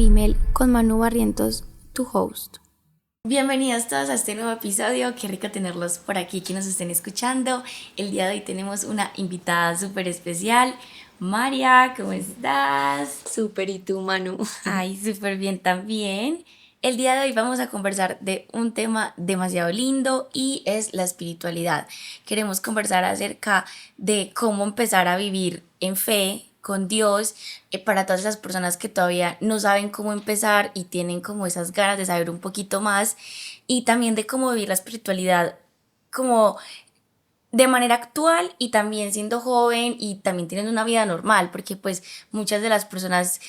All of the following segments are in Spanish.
Bimel con Manu Barrientos, tu host. Bienvenidos todos a este nuevo episodio, qué rico tenerlos por aquí que nos estén escuchando. El día de hoy tenemos una invitada súper especial. María, ¿cómo estás? Súper, ¿y tú, Manu? Ay, súper bien también. El día de hoy vamos a conversar de un tema demasiado lindo y es la espiritualidad. Queremos conversar acerca de cómo empezar a vivir en fe con Dios para todas esas personas que todavía no saben cómo empezar y tienen como esas ganas de saber un poquito más y también de cómo vivir la espiritualidad como de manera actual y también siendo joven y también teniendo una vida normal, porque pues muchas de las personas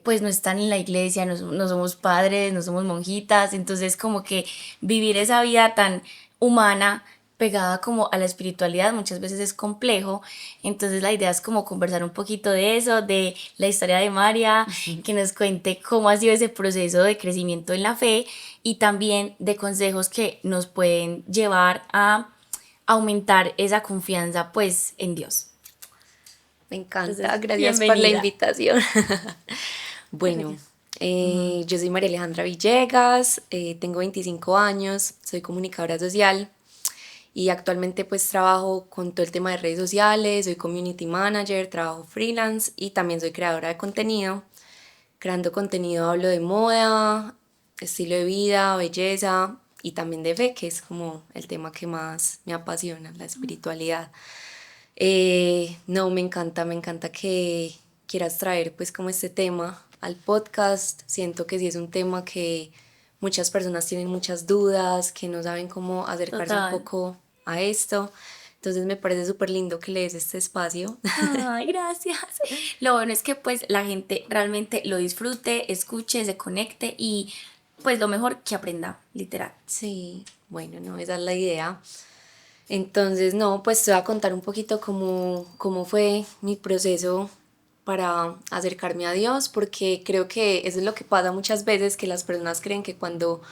pues no están en la iglesia, no somos padres, no somos monjitas, entonces como que vivir esa vida tan humana pegada como a la espiritualidad muchas veces es complejo, entonces la idea es como conversar un poquito de eso, de la historia de María, que nos cuente cómo ha sido ese proceso de crecimiento en la fe y también de consejos que nos pueden llevar a aumentar esa confianza pues en Dios. Me encanta, Entonces, gracias por la bienvenida. invitación. Bueno, Gracias. yo soy María Alejandra Villegas, tengo 25 años, soy comunicadora social y actualmente pues trabajo con todo el tema de redes sociales, soy community manager, trabajo freelance y también soy creadora de contenido. Creando contenido hablo de moda, estilo de vida, belleza y también de fe, que es como el tema que más me apasiona, la espiritualidad. No, me encanta que quieras traer pues como este tema al podcast. Siento que sí es un tema que muchas personas tienen muchas dudas, que no saben cómo acercarse un Total. poco a esto. Entonces me parece súper lindo que le des este espacio. Ay, gracias. Lo bueno es que pues la gente realmente lo disfrute, escuche, se conecte y pues lo mejor que aprenda, literal. Sí, bueno, no, esa es la idea. Entonces, no, pues te voy a contar un poquito cómo fue mi proceso para acercarme a Dios, porque creo que eso es lo que pasa muchas veces, que las personas creen que cuando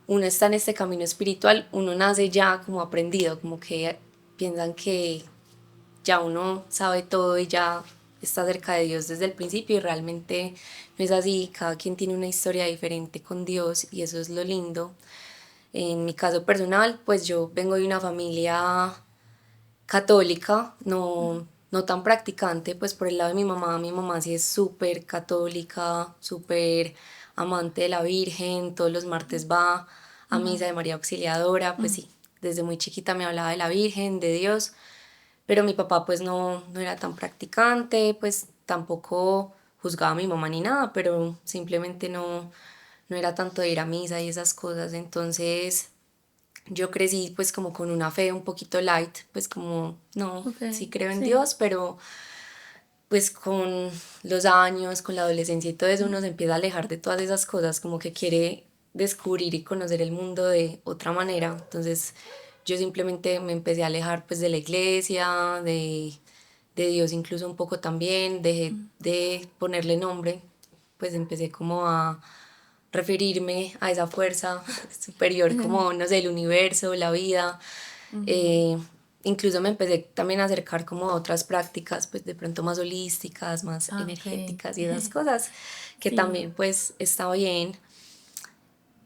uno está en este camino espiritual, uno nace ya como aprendido, como que piensan que ya uno sabe todo y ya está cerca de Dios desde el principio y realmente no es así, cada quien tiene una historia diferente con Dios y eso es lo lindo. En mi caso personal, pues yo vengo de una familia católica, no tan practicante, pues por el lado de mi mamá sí es súper católica, súper amante de la Virgen, todos los martes va a misa de María Auxiliadora, pues sí, desde muy chiquita me hablaba de la Virgen, de Dios, pero mi papá pues no era tan practicante, pues tampoco juzgaba a mi mamá ni nada, pero simplemente no era tanto de ir a misa y esas cosas, entonces yo crecí pues como con una fe un poquito light, pues como no, Ok, sí creo en sí. Dios, pero pues con los años, con la adolescencia y todo eso uno se empieza a alejar de todas esas cosas, como que quiere descubrir y conocer el mundo de otra manera. Entonces yo simplemente me empecé a alejar pues de la iglesia, de Dios incluso un poco también, dejé de ponerle nombre, pues empecé como a referirme a esa fuerza superior como, no sé, el universo, la vida. Eh, Incluso me empecé también a acercar como a otras prácticas, pues de pronto más holísticas, más Ah, ok. energéticas y esas cosas, que Sí. también pues está bien,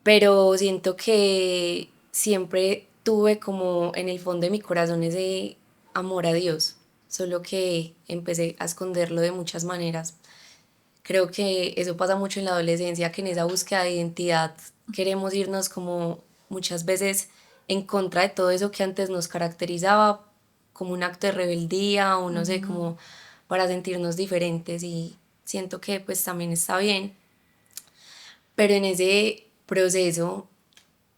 pero siento que siempre tuve como en el fondo de mi corazón ese amor a Dios, solo que empecé a esconderlo de muchas maneras. Creo que eso pasa mucho en la adolescencia, que en esa búsqueda de identidad queremos irnos como muchas veces en contra de todo eso que antes nos caracterizaba, como un acto de rebeldía o no sé, como para sentirnos diferentes y siento que pues también está bien, pero en ese proceso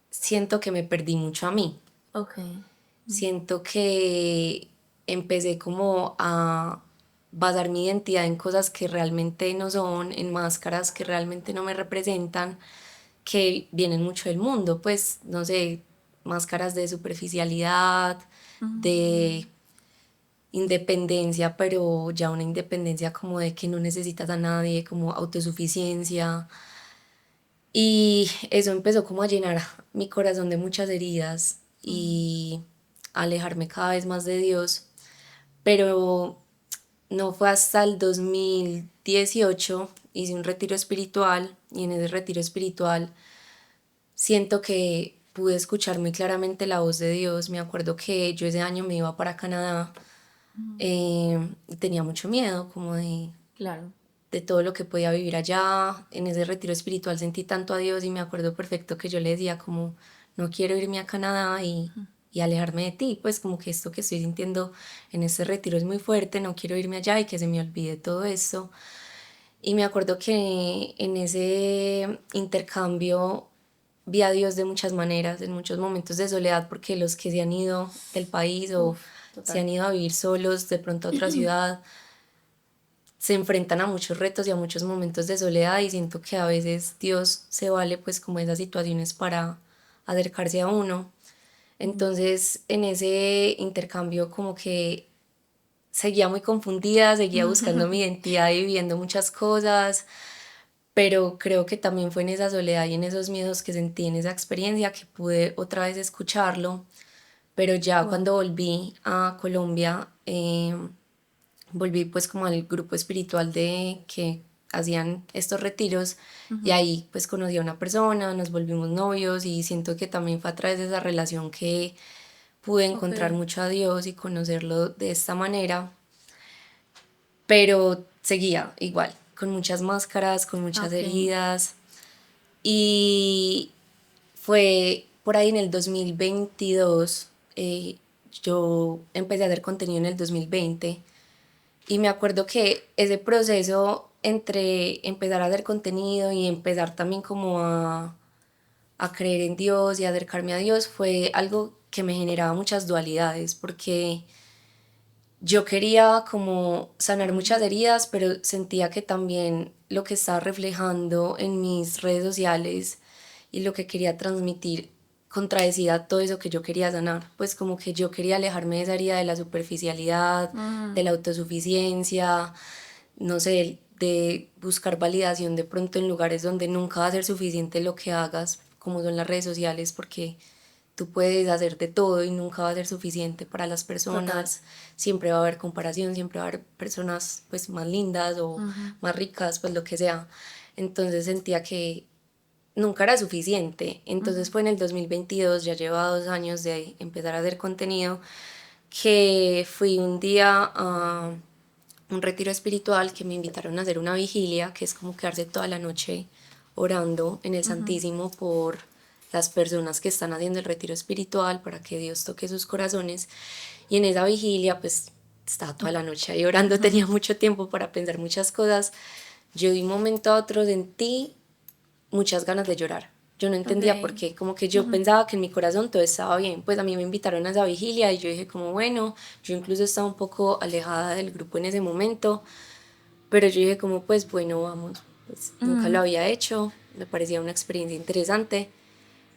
siento que me perdí mucho a mí. Ok. Siento que empecé como a basar mi identidad en cosas que realmente no son, en máscaras que realmente no me representan, que vienen mucho del mundo, pues no sé, máscaras de superficialidad, de independencia, pero ya una independencia como de que no necesitas a nadie, como autosuficiencia. Y eso empezó como a llenar mi corazón de muchas heridas y a alejarme cada vez más de Dios. Pero no fue hasta el 2018 hice un retiro espiritual y en ese retiro espiritual siento que pude escuchar muy claramente la voz de Dios. Me acuerdo que yo ese año me iba para Canadá y tenía mucho miedo como Claro. de todo lo que podía vivir allá. En ese retiro espiritual sentí tanto a Dios y me acuerdo perfecto que yo le decía como, no quiero irme a Canadá y alejarme de ti, pues como que esto que estoy sintiendo en este retiro es muy fuerte, no quiero irme allá y que se me olvide todo esto. Y me acuerdo que en ese intercambio vi a Dios de muchas maneras, en muchos momentos de soledad, porque los que se han ido del país o Uf, se total. han ido a vivir solos de pronto a otra ciudad, se enfrentan a muchos retos y a muchos momentos de soledad y siento que a veces Dios se vale pues como esas situaciones para acercarse a uno. Entonces en ese intercambio como que seguía muy confundida, seguía buscando mi identidad y viviendo muchas cosas, pero creo que también fue en esa soledad y en esos miedos que sentí en esa experiencia que pude otra vez escucharlo, pero ya Wow. cuando volví a Colombia, volví pues como al grupo espiritual de que hacían estos retiros y ahí pues conocí a una persona, nos volvimos novios y siento que también fue a través de esa relación que pude Ok. encontrar mucho a Dios y conocerlo de esta manera, pero seguía igual, con muchas máscaras, con muchas Ok. heridas y fue por ahí en el 2022, yo empecé a hacer contenido en el 2020 y me acuerdo que ese proceso entre empezar a hacer contenido y empezar también como a creer en Dios y acercarme a Dios fue algo que me generaba muchas dualidades porque yo quería como sanar muchas heridas, pero sentía que también lo que estaba reflejando en mis redes sociales y lo que quería transmitir contradecía todo eso que yo quería sanar. Pues como que yo quería alejarme de esa herida de la superficialidad, de la autosuficiencia, no sé, de buscar validación de pronto en lugares donde nunca va a ser suficiente lo que hagas, como son las redes sociales, porque tú puedes hacer de todo y nunca va a ser suficiente para las Total. personas. Siempre va a haber comparación, siempre va a haber personas pues más lindas o más ricas, pues lo que sea. Entonces sentía que nunca era suficiente. Entonces fue en el 2022, ya lleva 2 años de empezar a hacer contenido, que fui un día a un retiro espiritual que me invitaron a hacer una vigilia, que es como quedarse toda la noche orando en el Santísimo por las personas que están haciendo el retiro espiritual para que Dios toque sus corazones. Y en esa vigilia, pues estaba toda la noche ahí orando, tenía mucho tiempo para pensar muchas cosas. Yo de un momento a otro sentí muchas ganas de llorar. Yo no Ok. entendía por qué, como que yo pensaba que en mi corazón todo estaba bien. Pues a mí me invitaron a esa vigilia y yo dije como bueno, yo incluso estaba un poco alejada del grupo en ese momento, pero yo dije como pues bueno, vamos, pues nunca lo había hecho, me parecía una experiencia interesante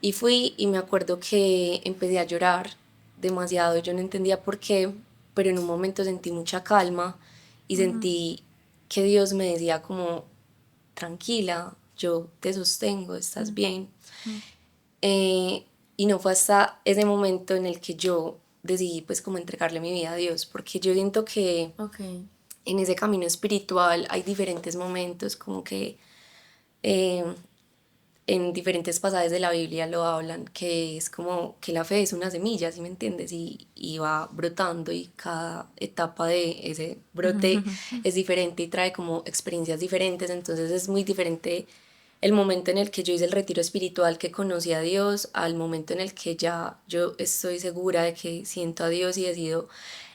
y fui y me acuerdo que empecé a llorar demasiado, yo no entendía por qué, pero en un momento sentí mucha calma y sentí que Dios me decía como tranquila, yo te sostengo, estás bien. Eh, y no fue hasta ese momento en el que yo decidí pues como entregarle mi vida a Dios, porque yo siento que Ok. en ese camino espiritual hay diferentes momentos, como que eh, en diferentes pasajes de la Biblia lo hablan, que es como que la fe es una semilla, ¿sí me entiendes? Y va brotando y cada etapa de ese brote es diferente y trae como experiencias diferentes, entonces es muy diferente el momento en el que yo hice el retiro espiritual, que conocí a Dios, al momento en el que ya yo estoy segura de que siento a Dios y decido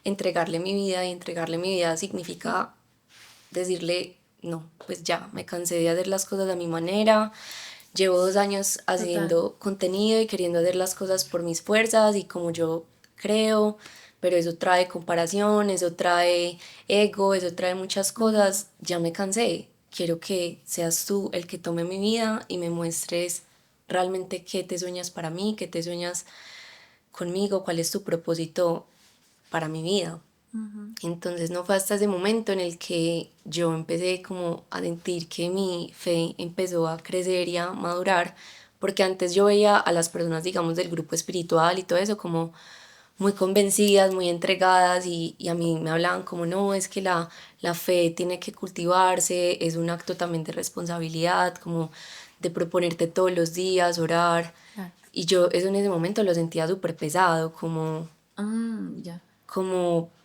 entregarle mi vida, y entregarle mi vida significa decirle, no, pues ya, me cansé de hacer las cosas a mi manera, llevo 2 años Total. haciendo contenido y queriendo hacer las cosas por mis fuerzas y como yo creo, pero eso trae comparación, eso trae ego, eso trae muchas cosas, ya me cansé, quiero que seas tú el que tome mi vida y me muestres realmente qué te sueñas para mí, qué te sueñas conmigo, cuál es tu propósito para mi vida. Entonces no fue hasta ese momento en el que yo empecé como a sentir que mi fe empezó a crecer y a madurar, porque antes yo veía a las personas, digamos, del grupo espiritual y todo eso como muy convencidas, muy entregadas y a mí me hablaban como no, es que la fe tiene que cultivarse, es un acto también de responsabilidad, como de proponerte todos los días, orar. Claro. Y yo eso en ese momento lo sentía súper pesado, como, Ya.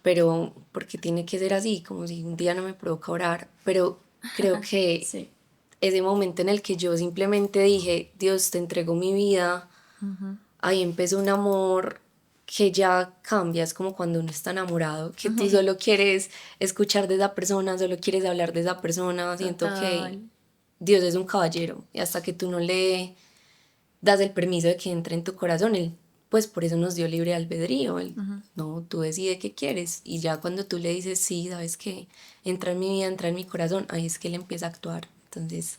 pero porque tiene que ser así, como si un día no me provoca orar. Pero creo que Sí. ese momento en el que yo simplemente dije, Dios, te entrego mi vida, ahí empezó un amor que ya cambia, es como cuando uno está enamorado, que tú solo quieres escuchar de esa persona, solo quieres hablar de esa persona, siento que Total. Dios es un caballero y hasta que tú no le das el permiso de que entre en tu corazón, él, pues por eso nos dio libre albedrío, él, no, tú decides qué quieres y ya cuando tú le dices, sí, sabes que entra en mi vida, entra en mi corazón, ahí es que él empieza a actuar, entonces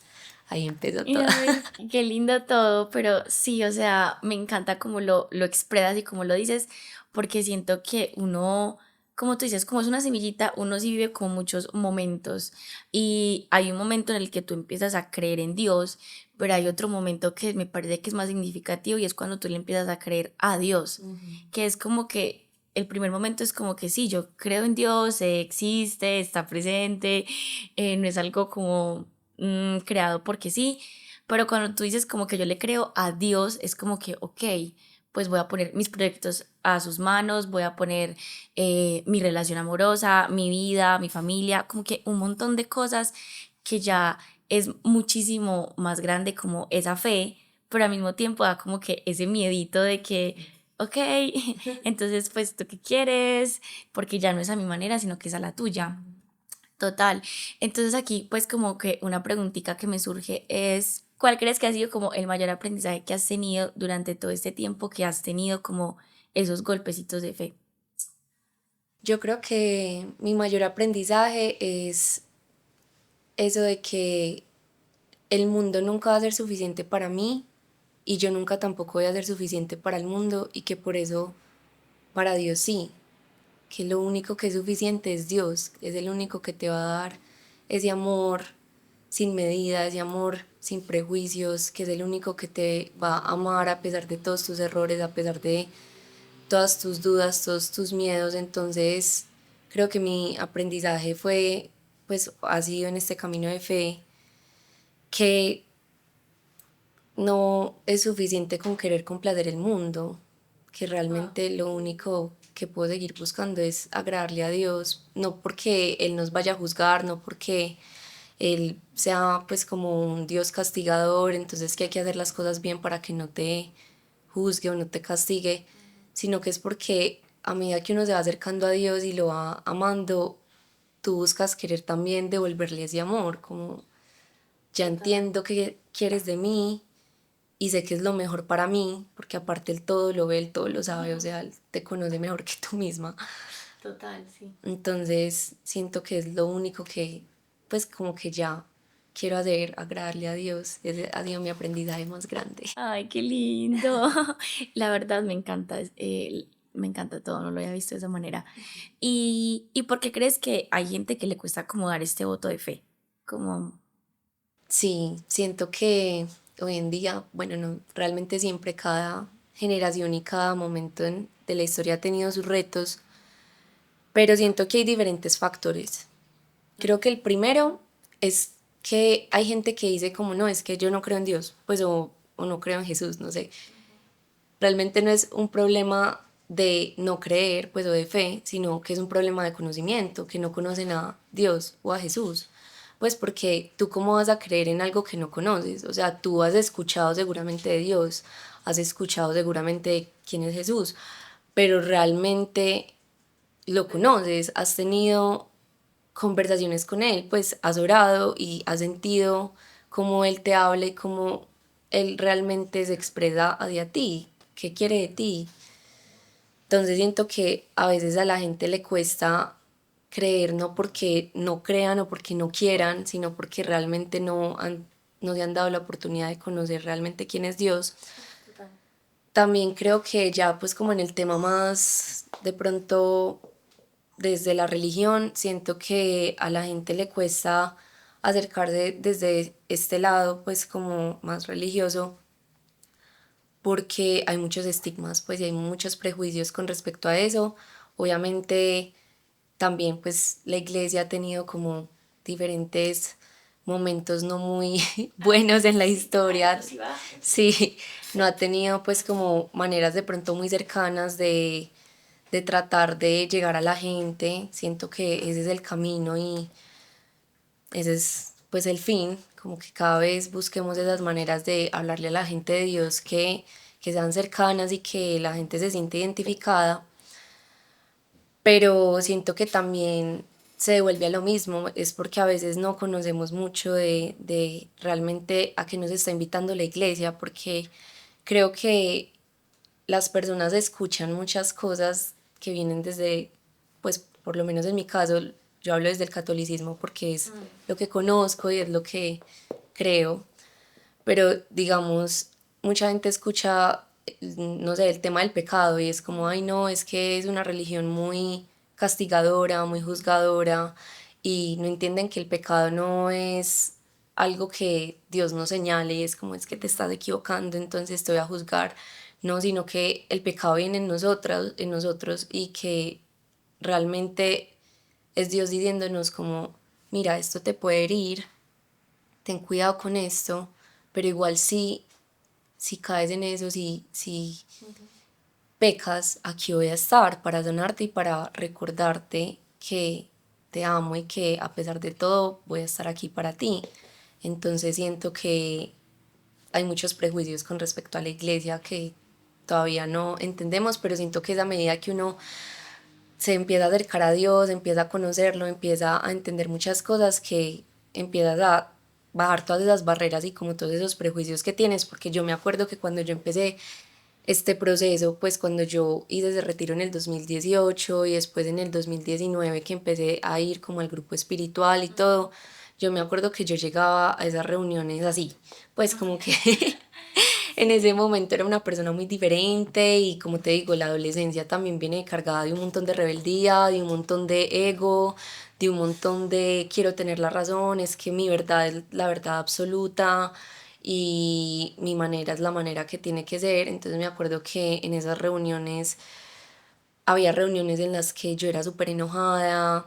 ahí empezó Y todo. ay, qué lindo todo, pero sí, o sea, me encanta cómo lo expresas y cómo lo dices, porque siento que uno, como tú dices, como es una semillita, uno sí vive como muchos momentos y hay un momento en el que tú empiezas a creer en Dios, pero hay otro momento que me parece que es más significativo y es cuando tú le empiezas a creer a Dios, que es como que el primer momento es como que sí, yo creo en Dios, existe, está presente, no es algo como creado porque sí, pero cuando tú dices como que yo le creo a Dios, es como que, ok, pues voy a poner mis proyectos a sus manos, voy a poner mi relación amorosa, mi vida, mi familia, como que un montón de cosas que ya es muchísimo más grande como esa fe, pero al mismo tiempo da como que ese miedito de que, ok, entonces pues tú qué quieres, porque ya no es a mi manera, sino que es a la tuya. Total. Entonces aquí pues como que una preguntita que me surge es, ¿cuál crees que ha sido como el mayor aprendizaje que has tenido durante todo este tiempo que has tenido como esos golpecitos de fe? Yo creo que mi mayor aprendizaje es eso de que el mundo nunca va a ser suficiente para mí y yo nunca tampoco voy a ser suficiente para el mundo y que por eso para Dios sí, que lo único que es suficiente es Dios, es el único que te va a dar ese amor sin medida, ese amor sin prejuicios, que es el único que te va a amar a pesar de todos tus errores, a pesar de todas tus dudas, todos tus miedos. Entonces, creo que mi aprendizaje fue, pues, ha sido en este camino de fe, que no es suficiente con querer complacer el mundo, que realmente lo único que puedo seguir buscando es agradarle a Dios, no porque Él nos vaya a juzgar, no porque Él sea pues como un Dios castigador, entonces que hay que hacer las cosas bien para que no te juzgue o no te castigue, sino que es porque a medida que uno se va acercando a Dios y lo va amando, tú buscas querer también devolverle ese amor, como ya entiendo qué quieres de mí y sé que es lo mejor para mí, porque aparte él todo lo ve, él todo lo sabe, o sea, él te conoce mejor que tú misma. Total, sí. Entonces siento que es lo único que, pues como que ya quiero hacer, agradarle a Dios. Ese ha sido mi aprendizaje más grande. Ay, qué lindo. La verdad me encanta, me encanta todo, no lo había visto de esa manera. ¿Y por qué crees que hay gente que le cuesta acomodar este voto de fe? Como, Sí, siento que hoy en día, bueno, no, realmente siempre cada generación y cada momento de la historia ha tenido sus retos, pero siento que hay diferentes factores. Creo que el primero es que hay gente que dice como no, es que yo no creo en Dios, pues o no creo en Jesús, no sé. Realmente no es un problema de no creer, pues o de fe, sino que es un problema de conocimiento, que no conocen a Dios o a Jesús. Pues porque tú cómo vas a creer en algo que no conoces, o sea, tú has escuchado seguramente de Dios, has escuchado seguramente de quién es Jesús, pero realmente lo conoces, has tenido conversaciones con él, pues has orado y has sentido cómo él te habla y cómo él realmente se expresa hacia ti, qué quiere de ti. Entonces siento que a veces a la gente le cuesta creer no porque no crean o porque no quieran, sino porque realmente no se han dado la oportunidad de conocer realmente quién es Dios. También creo que ya pues como en el tema más de pronto desde la religión, siento que a la gente le cuesta acercarse desde este lado, pues como más religioso, porque hay muchos estigmas, pues y hay muchos prejuicios con respecto a eso. Obviamente también pues la iglesia ha tenido como diferentes momentos no muy buenos en la historia. Sí, no ha tenido pues como maneras de pronto muy cercanas de tratar de llegar a la gente. Siento que ese es el camino y ese es pues el fin, como que cada vez busquemos esas maneras de hablarle a la gente de Dios que sean cercanas y que la gente se siente identificada, pero siento que también se devuelve a lo mismo, es porque a veces no conocemos mucho de realmente a qué nos está invitando la iglesia, porque creo que las personas escuchan muchas cosas que vienen desde, pues por lo menos en mi caso, yo hablo desde el catolicismo porque es lo que conozco y es lo que creo, pero digamos, mucha gente escucha, no sé, el tema del pecado y es como, ay no, es que es una religión muy castigadora, muy juzgadora y no entienden que el pecado no es algo que Dios nos señale y es como es que te estás equivocando, entonces te voy a juzgar, no, sino que el pecado viene en nosotros y que realmente es Dios diciéndonos como, mira, esto te puede herir, ten cuidado con esto, pero igual si caes en eso, si pecas, aquí voy a estar para sanarte y para recordarte que te amo y que a pesar de todo voy a estar aquí para ti. Entonces siento que hay muchos prejuicios con respecto a la iglesia que todavía no entendemos, pero siento que es a medida que uno se empieza a acercar a Dios, empieza a conocerlo, empieza a entender muchas cosas que empiezas a bajar todas esas barreras y como todos esos prejuicios que tienes, porque yo me acuerdo que cuando yo empecé este proceso, pues cuando yo hice ese retiro en el 2018 y después en el 2019 que empecé a ir como al grupo espiritual y todo, yo me acuerdo que yo llegaba a esas reuniones así, pues como que en ese momento era una persona muy diferente y como te digo, la adolescencia también viene cargada de un montón de rebeldía, de un montón de ego, de un montón de quiero tener la razón, es que mi verdad es la verdad absoluta y mi manera es la manera que tiene que ser. Entonces me acuerdo que en esas reuniones había reuniones en las que yo era súper enojada,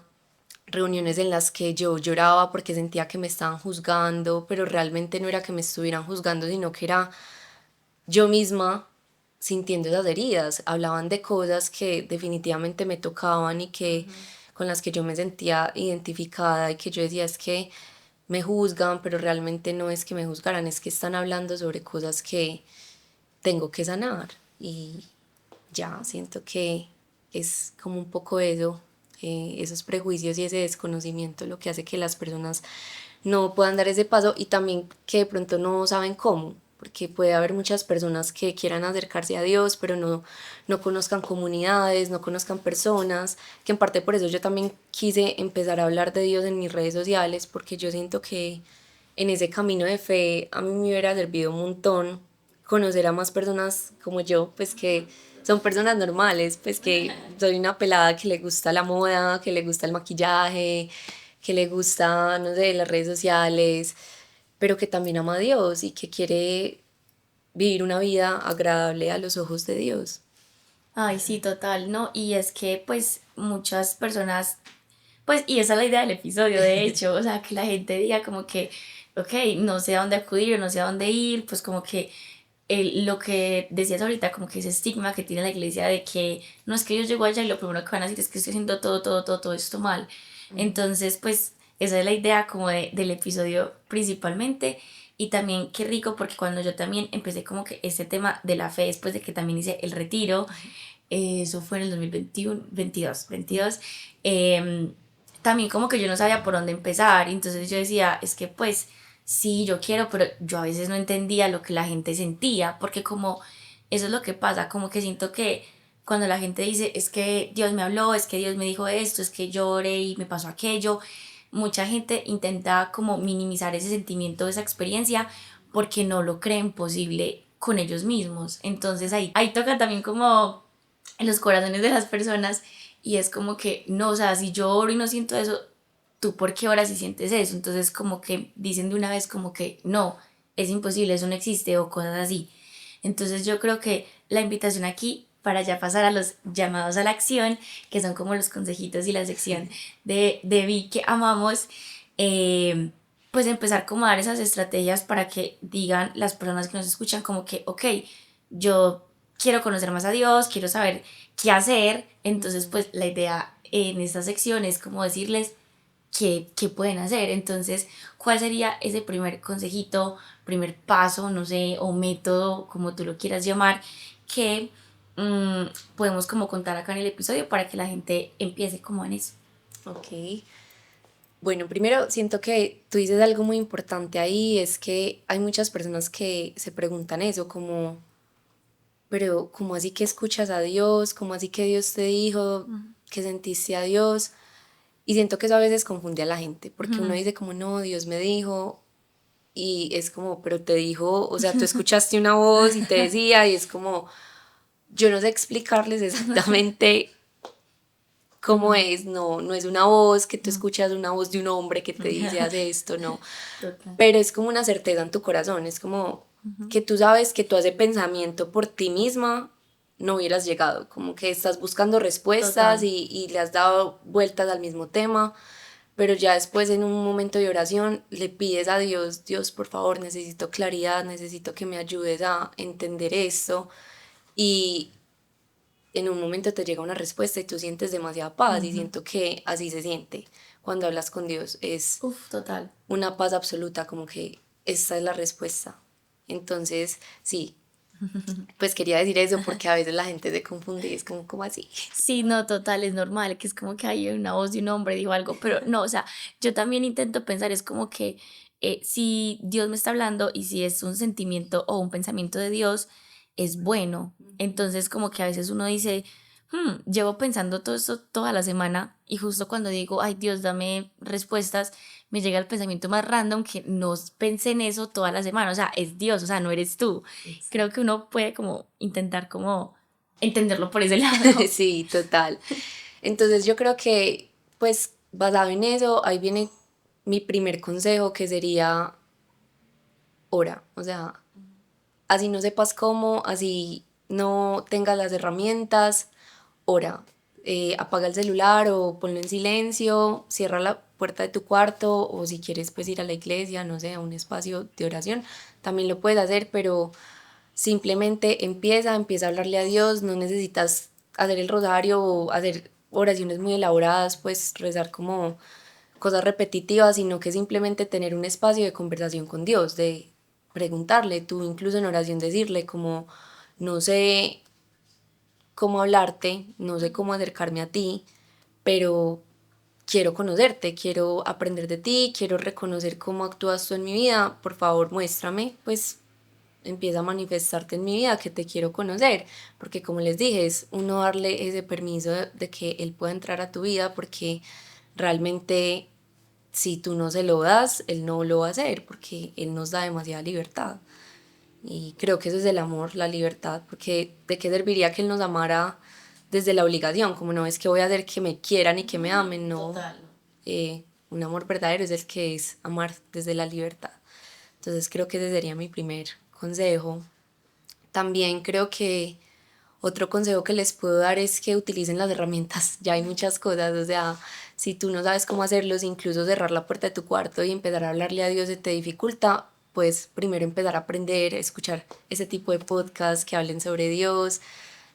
reuniones en las que yo lloraba porque sentía que me estaban juzgando, pero realmente no era que me estuvieran juzgando, sino que era yo misma sintiendo esas heridas. Hablaban de cosas que definitivamente me tocaban y que con las que yo me sentía identificada y que yo decía es que me juzgan, pero realmente no es que me juzgaran, es que están hablando sobre cosas que tengo que sanar y ya siento que es como un poco eso, esos prejuicios y ese desconocimiento lo que hace que las personas no puedan dar ese paso y también que de pronto no saben cómo, porque puede haber muchas personas que quieran acercarse a Dios, pero no conozcan comunidades, no conozcan personas, que en parte por eso yo también quise empezar a hablar de Dios en mis redes sociales, porque yo siento que en ese camino de fe a mí me hubiera servido un montón conocer a más personas como yo, pues que son personas normales, pues que soy una pelada que le gusta la moda, que le gusta el maquillaje, que le gusta, no sé, las redes sociales, pero que también ama a Dios y que quiere vivir una vida agradable a los ojos de Dios. Ay, sí, total, ¿no? Y es que pues muchas personas, pues, y esa es la idea del episodio, de hecho, o sea, que la gente diga como que, ok, no sé a dónde acudir, no sé a dónde ir, pues como que lo que decías ahorita, como que ese estigma que tiene la iglesia de que no es que yo llego allá y lo primero que van a decir es que estoy haciendo todo esto mal. Entonces, pues esa es la idea como del episodio principalmente. Y también qué rico porque cuando yo también empecé como que este tema de la fe, después de que también hice el retiro, eso fue en el 2021, 22 también como que yo no sabía por dónde empezar, y entonces yo decía, es que pues sí, yo quiero, pero yo a veces no entendía lo que la gente sentía, porque como eso es lo que pasa, como que siento que cuando la gente dice, es que Dios me habló, es que Dios me dijo esto, es que lloré y me pasó aquello, mucha gente intenta como minimizar ese sentimiento, esa experiencia, porque no lo creen posible con ellos mismos. Entonces ahí toca también como en los corazones de las personas y es como que no, o sea, si yo oro y no siento eso, ¿tú por qué oras y sientes eso? Entonces como que dicen de una vez como que no, es imposible, eso no existe o cosas así. Entonces yo creo que la invitación aquí para ya pasar a los llamados a la acción, que son como los consejitos y la sección de Vi que amamos, pues empezar como a dar esas estrategias para que digan las personas que nos escuchan como que, ok, yo quiero conocer más a Dios, quiero saber qué hacer, entonces pues la idea en esta sección es como decirles qué pueden hacer. Entonces, ¿cuál sería ese primer consejito, primer paso, no sé, o método, como tú lo quieras llamar, que podemos como contar acá en el episodio para que la gente empiece como en eso? Ok. Bueno, primero siento que tú dices algo muy importante ahí, es que hay muchas personas que se preguntan eso, como, pero ¿cómo así que escuchas a Dios? ¿Cómo así que Dios te dijo que sentiste a Dios? Y siento que eso a veces confunde a la gente, porque uno dice como, no, Dios me dijo, y es como, pero te dijo, o sea, tú escuchaste una voz y te decía, y es como, yo no sé explicarles exactamente cómo es, no, no es una voz que tú escuchas, una voz de un hombre que te dice, haz esto, no, Total. pero es como una certeza en tu corazón, es como que tú sabes que tú haces pensamiento por ti misma, no hubieras llegado, como que estás buscando respuestas Total. y le has dado vueltas al mismo tema, pero ya después en un momento de oración le pides a Dios, Dios, por favor, necesito claridad, necesito que me ayudes a entender esto, y en un momento te llega una respuesta y tú sientes demasiada paz, y siento que así se siente cuando hablas con Dios, es Uf, total. una paz absoluta, como que esta es la respuesta. Entonces, sí, pues quería decir eso porque a veces la gente se confunde y es como, ¿cómo así? Sí, no, total, es normal, que es como que hay una voz de un hombre, digo algo, pero no, o sea, yo también intento pensar, es como que si Dios me está hablando y si es un sentimiento o un pensamiento de Dios, es bueno. Entonces, como que a veces uno dice, llevo pensando todo esto toda la semana y justo cuando digo, ay Dios, dame respuestas, me llega el pensamiento más random que no pensé en eso toda la semana, o sea, es Dios, o sea, no eres tú. Creo que uno puede como intentar como entenderlo por ese lado. Sí, total. Entonces yo creo que, pues, basado en eso, ahí viene mi primer consejo, que sería ora. O sea, así no sepas cómo, así no tengas las herramientas, ora. Apaga el celular o ponlo en silencio, cierra la puerta de tu cuarto, o si quieres pues ir a la iglesia, no sé, a un espacio de oración, también lo puedes hacer, pero simplemente empieza a hablarle a Dios, no necesitas hacer el rosario o hacer oraciones muy elaboradas, pues rezar como cosas repetitivas, sino que simplemente tener un espacio de conversación con Dios, de preguntarle, tú incluso en oración decirle como, no sé cómo hablarte, no sé cómo acercarme a ti, pero quiero conocerte, quiero aprender de ti, quiero reconocer cómo actúas tú en mi vida, por favor muéstrame, pues empieza a manifestarte en mi vida, que te quiero conocer, porque como les dije, es uno darle ese permiso de que él pueda entrar a tu vida, porque realmente si tú no se lo das, él no lo va a hacer, porque él nos da demasiada libertad. Y creo que eso es el amor, la libertad, porque de qué serviría que él nos amara desde la obligación, como no es que voy a hacer que me quieran y que me amen, no. Total. Un amor verdadero es el que es amar desde la libertad. Entonces creo que ese sería mi primer consejo. También creo que otro consejo que les puedo dar es que utilicen las herramientas. Ya hay muchas cosas, o sea, si tú no sabes cómo hacerlos, incluso cerrar la puerta de tu cuarto y empezar a hablarle a Dios se te dificulta, pues primero empezar a aprender, escuchar ese tipo de podcasts que hablen sobre Dios.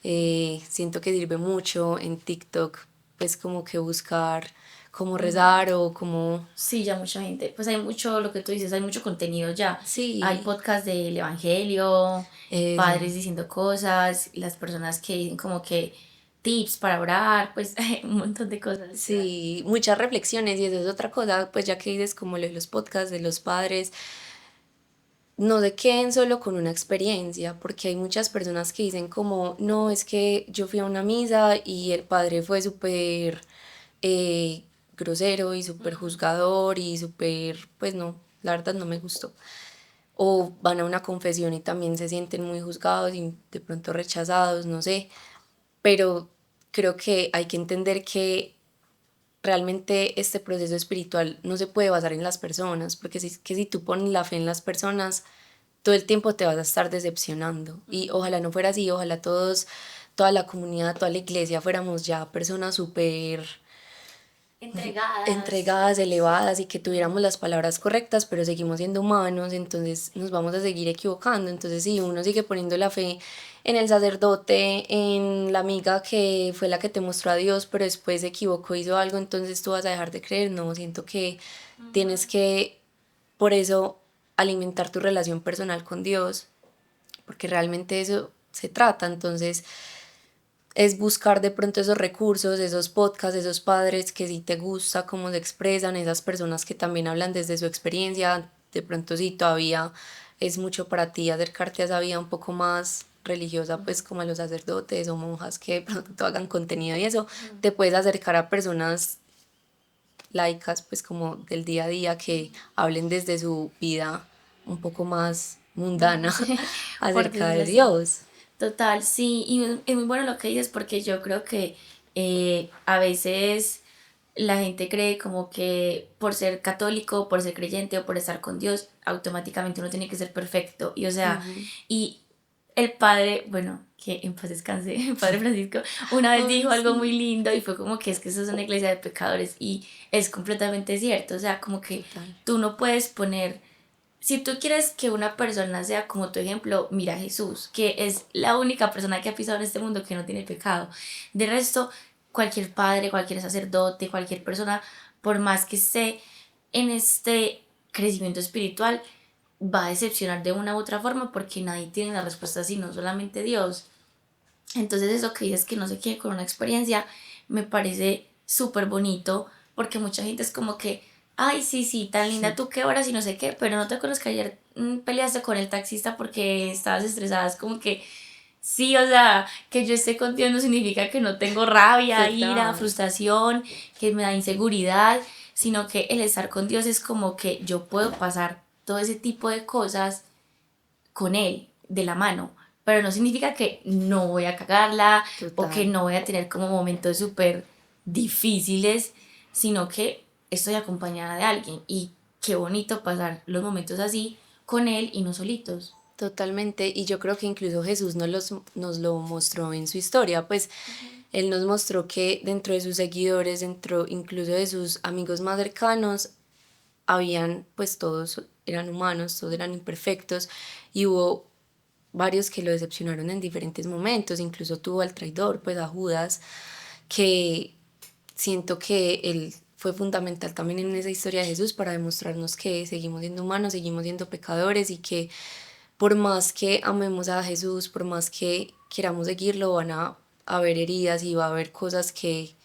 Siento que sirve mucho en TikTok, pues como que buscar cómo rezar o cómo... Sí, ya mucha gente. Pues hay mucho, lo que tú dices, hay mucho contenido ya. Hay Sí, podcasts del Evangelio, eso. padres diciendo cosas, las personas que dicen como que tips para orar, pues un montón de cosas. Sí, muchas reflexiones, y eso es otra cosa, pues ya que dices como lo de los podcasts de los padres, no se queden solo con una experiencia, porque hay muchas personas que dicen como, no, es que yo fui a una misa y el padre fue súper grosero y súper juzgador y súper, pues no, la verdad no me gustó. O van a una confesión y también se sienten muy juzgados y de pronto rechazados, no sé, pero creo que hay que entender que realmente este proceso espiritual no se puede basar en las personas, porque si tú pones la fe en las personas, todo el tiempo te vas a estar decepcionando. Y ojalá no fuera así, ojalá todos, toda la comunidad, toda la iglesia fuéramos ya personas súper Entregadas. entregadas, elevadas y que tuviéramos las palabras correctas, pero seguimos siendo humanos, entonces nos vamos a seguir equivocando. Entonces, si uno sigue poniendo la fe en el sacerdote, en la amiga que fue la que te mostró a Dios, pero después se equivocó, hizo algo, entonces tú vas a dejar de creer. No, siento que tienes que, por eso, alimentar tu relación personal con Dios, porque realmente eso se trata. Entonces, es buscar de pronto esos recursos, esos podcasts, esos padres que sí te gusta cómo se expresan, esas personas que también hablan desde su experiencia. De pronto sí todavía es mucho para ti acercarte a esa vida un poco más religiosa, pues como a los sacerdotes o monjas que de pronto hagan contenido y eso, te puedes acercar a personas laicas, pues como del día a día, que hablen desde su vida un poco más mundana Por acerca decirlo de así. Dios. Total, sí, y es muy bueno lo que dices porque yo creo que a veces la gente cree como que por ser católico, por ser creyente o por estar con Dios, automáticamente uno tiene que ser perfecto. Y o sea, Ujú. y el padre, bueno, que en paz descanse, el padre Francisco, una vez Ay, dijo algo muy sí. lindo y fue como que es que eso es una iglesia de pecadores y es completamente cierto. O sea, como que Total. tú no puedes poner si tú quieres que una persona sea como tu ejemplo, mira a Jesús, que es la única persona que ha pisado en este mundo que no tiene pecado. De resto, cualquier padre, cualquier sacerdote, cualquier persona, por más que esté en este crecimiento espiritual, va a decepcionar de una u otra forma porque nadie tiene la respuesta sino solamente Dios. Entonces eso que dices que no se quiere con una experiencia me parece súper bonito porque mucha gente es como que, ay, sí, sí, tan linda tú qué horas y no sé qué, pero no te acuerdas que ayer peleaste con el taxista porque estabas estresada, es como que sí, o sea, que yo esté contigo no significa que no tengo rabia, ira, Total. frustración, que me da inseguridad, sino que el estar con Dios es como que yo puedo pasar todo ese tipo de cosas con él, de la mano, pero no significa que no voy a cagarla o que Total. no voy a tener como momentos súper difíciles, sino que estoy acompañada de alguien y qué bonito pasar los momentos así con él y no solitos. Totalmente. Y yo creo que incluso Jesús nos lo mostró en su historia. Pues Él nos mostró que dentro de sus seguidores, dentro incluso de sus amigos más cercanos, habían, pues todos eran humanos, todos eran imperfectos y hubo varios que lo decepcionaron en diferentes momentos. Incluso tuvo al traidor, pues a Judas, que siento que él fue fundamental también en esa historia de Jesús para demostrarnos que seguimos siendo humanos, seguimos siendo pecadores y que por más que amemos a Jesús, por más que queramos seguirlo, van a haber heridas y va a haber cosas que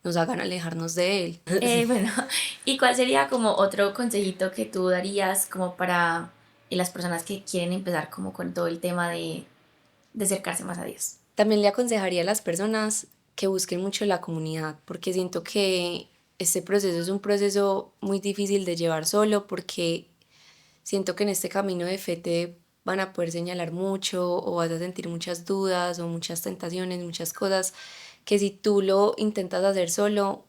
nos hagan alejarnos de él. Bueno, ¿y cuál sería como otro consejito que tú darías como para las personas que quieren empezar como con todo el tema de acercarse más a Dios? También le aconsejaría a las personas que busquen mucho la comunidad, porque siento que este proceso es un proceso muy difícil de llevar solo, porque siento que en este camino de fe te van a poder señalar mucho o vas a sentir muchas dudas o muchas tentaciones, muchas cosas que si tú lo intentas hacer solo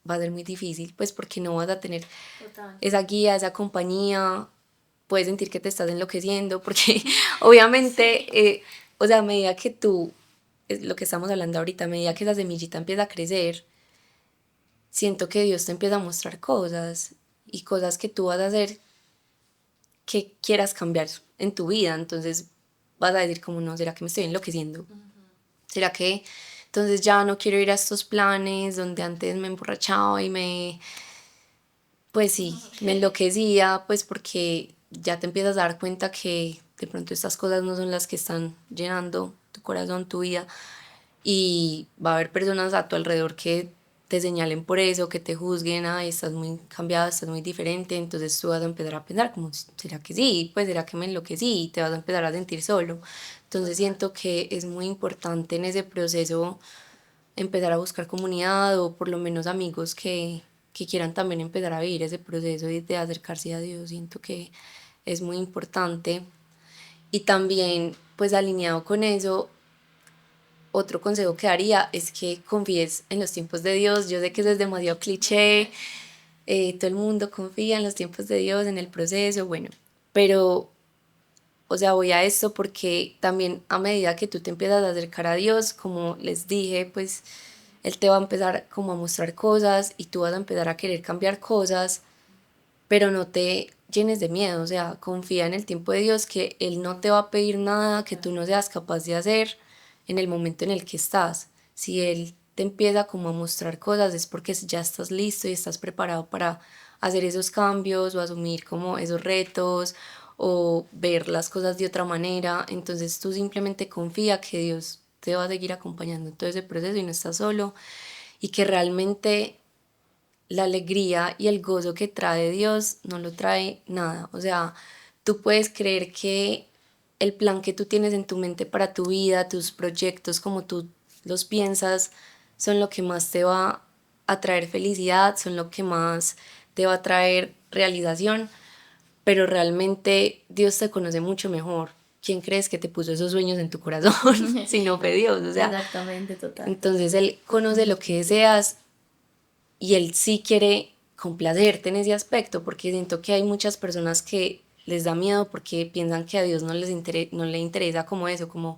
va a ser muy difícil, pues porque no vas a tener Total. esa guía, esa compañía, puedes sentir que te estás enloqueciendo, porque obviamente, Sí. o sea, a medida que tú, es lo que estamos hablando ahorita, a medida que esa semillita empieza a crecer, siento que Dios te empieza a mostrar cosas y cosas que tú vas a hacer que quieras cambiar en tu vida, entonces vas a decir como no, ¿será que me estoy enloqueciendo? ¿Será que entonces ya no quiero ir a estos planes donde antes me emborrachaba y me, pues sí, me enloquecía, pues porque ya te empiezas a dar cuenta que de pronto estas cosas no son las que están llenando tu corazón, tu vida, y va a haber personas a tu alrededor que te señalen por eso, que te juzguen, ay, estás muy cambiada, estás muy diferente, entonces tú vas a empezar a pensar como, ¿será que sí? Pues será que me enloquecí y te vas a empezar a sentir solo. Entonces siento que es muy importante en ese proceso empezar a buscar comunidad o por lo menos amigos que quieran también empezar a vivir ese proceso y de acercarse a Dios. Siento que es muy importante. Y también, pues alineado con eso, otro consejo que daría es que confíes en los tiempos de Dios. Yo sé que eso es demasiado cliché, todo el mundo confía en los tiempos de Dios, en el proceso, bueno, pero o sea, voy a esto porque también a medida que tú te empiezas a acercar a Dios, como les dije, pues Él te va a empezar como a mostrar cosas y tú vas a empezar a querer cambiar cosas, pero no te llenes de miedo, o sea, confía en el tiempo de Dios que Él no te va a pedir nada que tú no seas capaz de hacer en el momento en el que estás. Si Él te empieza como a mostrar cosas es porque ya estás listo y estás preparado para hacer esos cambios o asumir como esos retos o ver las cosas de otra manera. Entonces tú simplemente confía que Dios te va a seguir acompañando en todo ese proceso y no estás solo y que realmente la alegría y el gozo que trae Dios no lo trae nada. O sea, tú puedes creer que el plan que tú tienes en tu mente para tu vida, tus proyectos como tú los piensas, son lo que más te va a traer felicidad, son lo que más te va a traer realización, pero realmente Dios te conoce mucho mejor. ¿Quién crees que te puso esos sueños en tu corazón? Si no fue Dios, o sea, Exactamente, total. entonces Él conoce lo que deseas y Él sí quiere complacerte en ese aspecto, porque siento que hay muchas personas que les da miedo porque piensan que a Dios no le interesa como eso, como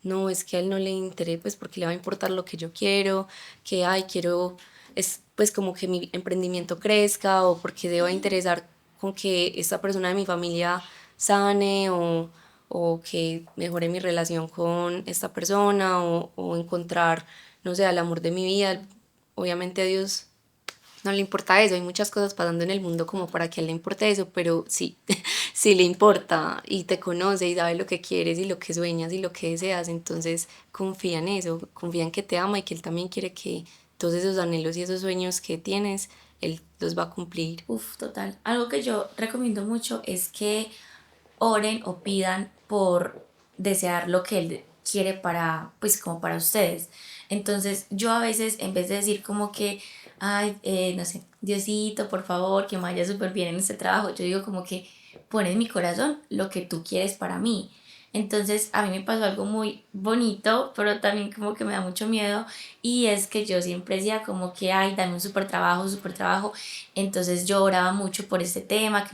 no, es que a Él no le interesa, pues porque le va a importar lo que yo quiero, que ay, quiero, es pues como que mi emprendimiento crezca o porque deba interesar con que esta persona de mi familia sane o que mejore mi relación con esta persona o encontrar, no sé, el amor de mi vida. Obviamente a Dios no le importa eso, hay muchas cosas pasando en el mundo como para que a él le importe eso, pero sí, sí le importa y te conoce y sabe lo que quieres y lo que sueñas y lo que deseas, entonces confía en eso, confía en que te ama y que él también quiere que todos esos anhelos y esos sueños que tienes, él los va a cumplir. Uf, total. Algo que yo recomiendo mucho es que oren o pidan por desear lo que Él quiere para, pues como para ustedes. Entonces yo a veces en vez de decir como que, ay, no sé, Diosito, por favor, que me vaya súper bien en este trabajo, yo digo como que pon en mi corazón lo que tú quieres para mí. Entonces a mí me pasó algo muy bonito, pero también como que me da mucho miedo y es que yo siempre decía como que, ay, dame un súper trabajo, súper trabajo. Entonces yo oraba mucho por este tema,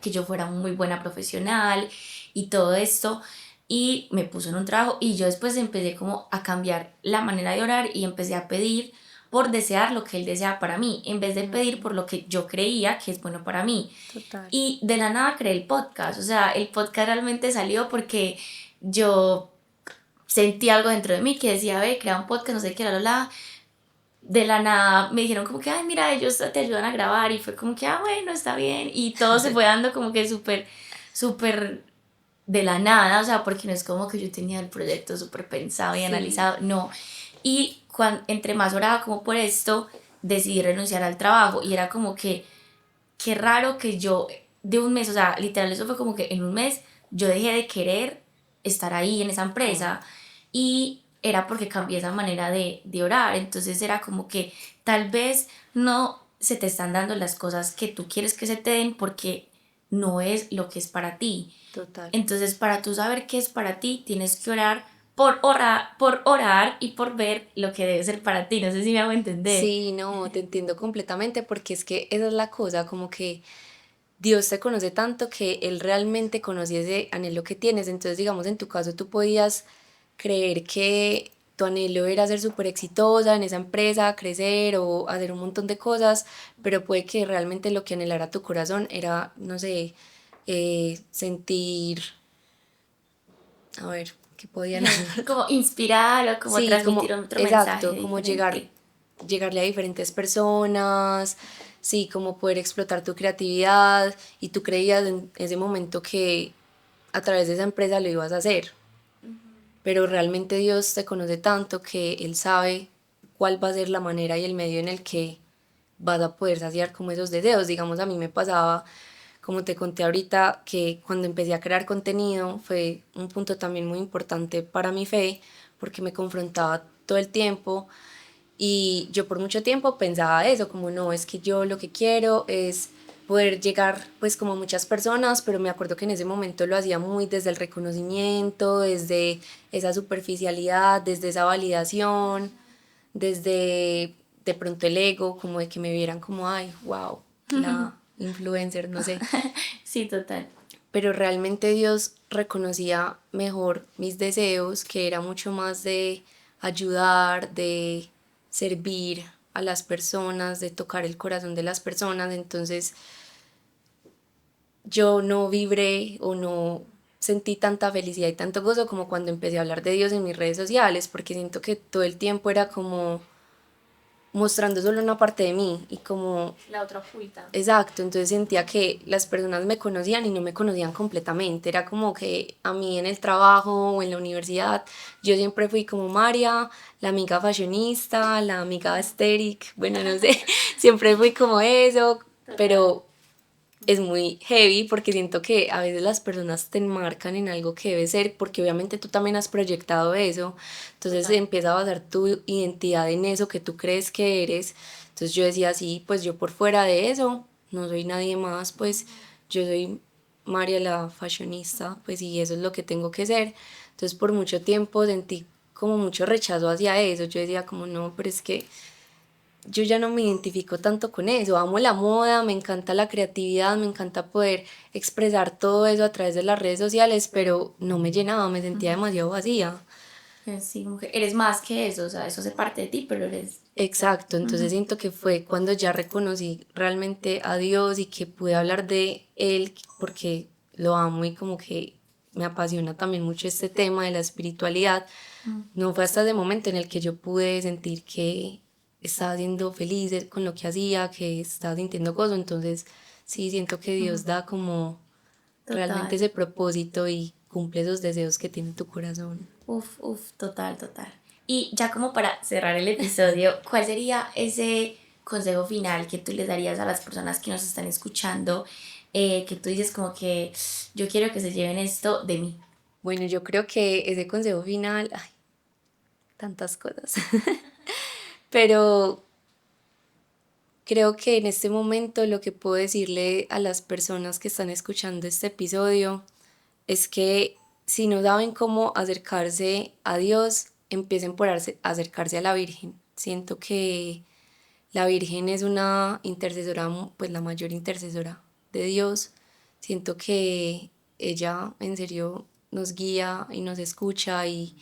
que yo fuera muy buena profesional y todo esto. Y me puso en un trabajo y yo después empecé como a cambiar la manera de orar y empecé a pedir por desear lo que él desea para mí, en vez de pedir por lo que yo creía que es bueno para mí. Total. Y de la nada creé el podcast, o sea, el podcast realmente salió porque yo sentí algo dentro de mí que decía, ve, crea un podcast, no sé qué, la. De la nada me dijeron como que, ay, mira, ellos te ayudan a grabar y fue como que, ah, bueno, está bien. Y todo se fue dando como que súper, súper de la nada, o sea, porque no es como que yo tenía el proyecto súper pensado y Sí, analizado, no. Y entre más oraba como por esto, decidí renunciar al trabajo y era como que, qué raro que yo de un mes, o sea, literal, eso fue como que en un mes yo dejé de querer estar ahí en esa wow, empresa y era porque cambié esa manera de orar, entonces era como que tal vez no se te están dando las cosas que tú quieres que se te den porque no es lo que es para ti. total. Entonces, para tú saber qué es para ti, tienes que orar por orar y por ver lo que debe ser para ti. No sé si me hago entender. Sí, no, te entiendo completamente porque es que esa es la cosa, como que Dios te conoce tanto que Él realmente conoce ese anhelo que tienes. Entonces, digamos, en tu caso, tú podías creer que tu anhelo era ser súper exitosa en esa empresa, crecer o hacer un montón de cosas, pero puede que realmente lo que anhelara tu corazón era, no sé, sentir, a ver, ¿qué podían Como inspirar o como Sí, transmitir como, otro mensaje exacto, como diferente. llegarle a diferentes personas, sí, como poder explotar tu creatividad y tú creías en ese momento que a través de esa empresa lo ibas a hacer, pero realmente Dios te conoce tanto que Él sabe cuál va a ser la manera y el medio en el que vas a poder saciar como esos deseos. Digamos, a mí me pasaba, como te conté ahorita, que cuando empecé a crear contenido fue un punto también muy importante para mi fe, porque me confrontaba todo el tiempo y yo por mucho tiempo pensaba eso, como no, es que yo lo que quiero es poder llegar pues como a muchas personas, pero me acuerdo que en ese momento lo hacía muy desde el reconocimiento, desde esa superficialidad, desde esa validación, desde de pronto el ego, como de que me vieran como, ay, wow, la influencer, no sé. Sí, total. pero realmente Dios reconocía mejor mis deseos, que era mucho más de ayudar, de servir a las personas, de tocar el corazón de las personas. Entonces yo no vibré o no sentí tanta felicidad y tanto gozo como cuando empecé a hablar de Dios en mis redes sociales, porque siento que todo el tiempo era como mostrando solo una parte de mí y como... La otra oculta. Exacto, entonces sentía que las personas me conocían y no me conocían completamente. Era como que a mí en el trabajo o en la universidad yo siempre fui como María, la amiga fashionista, la amiga aesthetic, bueno, no sé, siempre fui como eso, pero es muy heavy porque siento que a veces las personas te enmarcan en algo que debe ser, porque obviamente tú también has proyectado eso, entonces se empieza a basar tu identidad en eso que tú crees que eres. Entonces yo decía, sí, pues yo por fuera de eso no soy nadie más, pues yo soy María la fashionista, pues y eso es lo que tengo que ser. Entonces por mucho tiempo sentí como mucho rechazo hacia eso, yo decía como no, pero es que yo ya no me identifico tanto con eso, amo la moda, me encanta la creatividad, me encanta poder expresar todo eso a través de las redes sociales, pero no me llenaba, me sentía demasiado vacía. Sí, mujer, eres más que eso, o sea, eso hace parte de ti, pero eres... Exacto, entonces siento que fue cuando ya reconocí realmente a Dios y que pude hablar de Él porque lo amo y como que me apasiona también mucho este tema de la espiritualidad. No fue hasta ese momento en el que yo pude sentir que estaba siendo feliz con lo que hacía, que estaba sintiendo gozo, entonces sí siento que Dios da como realmente Total. ese propósito y cumple esos deseos que tiene tu corazón. Uf, uf, total, total. Y ya como para cerrar el episodio, ¿cuál sería ese consejo final que tú les darías a las personas que nos están escuchando? Que tú dices como que yo quiero que se lleven esto de mí. Bueno, yo creo que ese consejo final, ay, tantas cosas. Pero creo que en este momento lo que puedo decirle a las personas que están escuchando este episodio es que si no saben cómo acercarse a Dios, empiecen por acercarse a la Virgen. Siento que la Virgen es una intercesora, pues la mayor intercesora de Dios. Siento que ella en serio nos guía y nos escucha y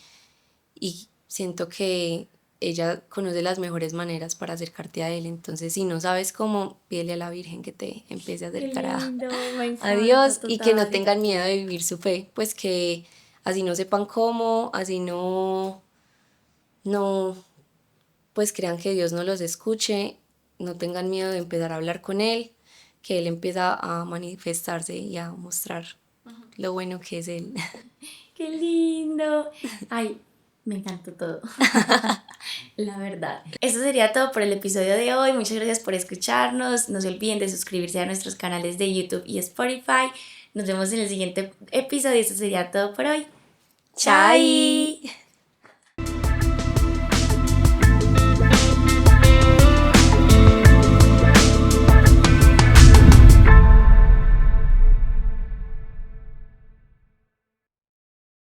siento que ella conoce las mejores maneras para acercarte a Él. Entonces, si no sabes cómo, pídele a la Virgen que te empiece a Qué acercar lindo, me a encanta, Dios y que no total. tengan miedo de vivir su fe, pues que así no sepan cómo, así no, pues crean que Dios no los escuche, no tengan miedo de empezar a hablar con Él, que Él empieza a manifestarse y a mostrar lo bueno que es Él. Qué lindo. Ay, me encantó todo. La verdad. Eso sería todo por el episodio de hoy. Muchas gracias por escucharnos. No se olviden de suscribirse a nuestros canales de YouTube y Spotify. Nos vemos en el siguiente episodio. Eso sería todo por hoy. ¡Chai! Chai.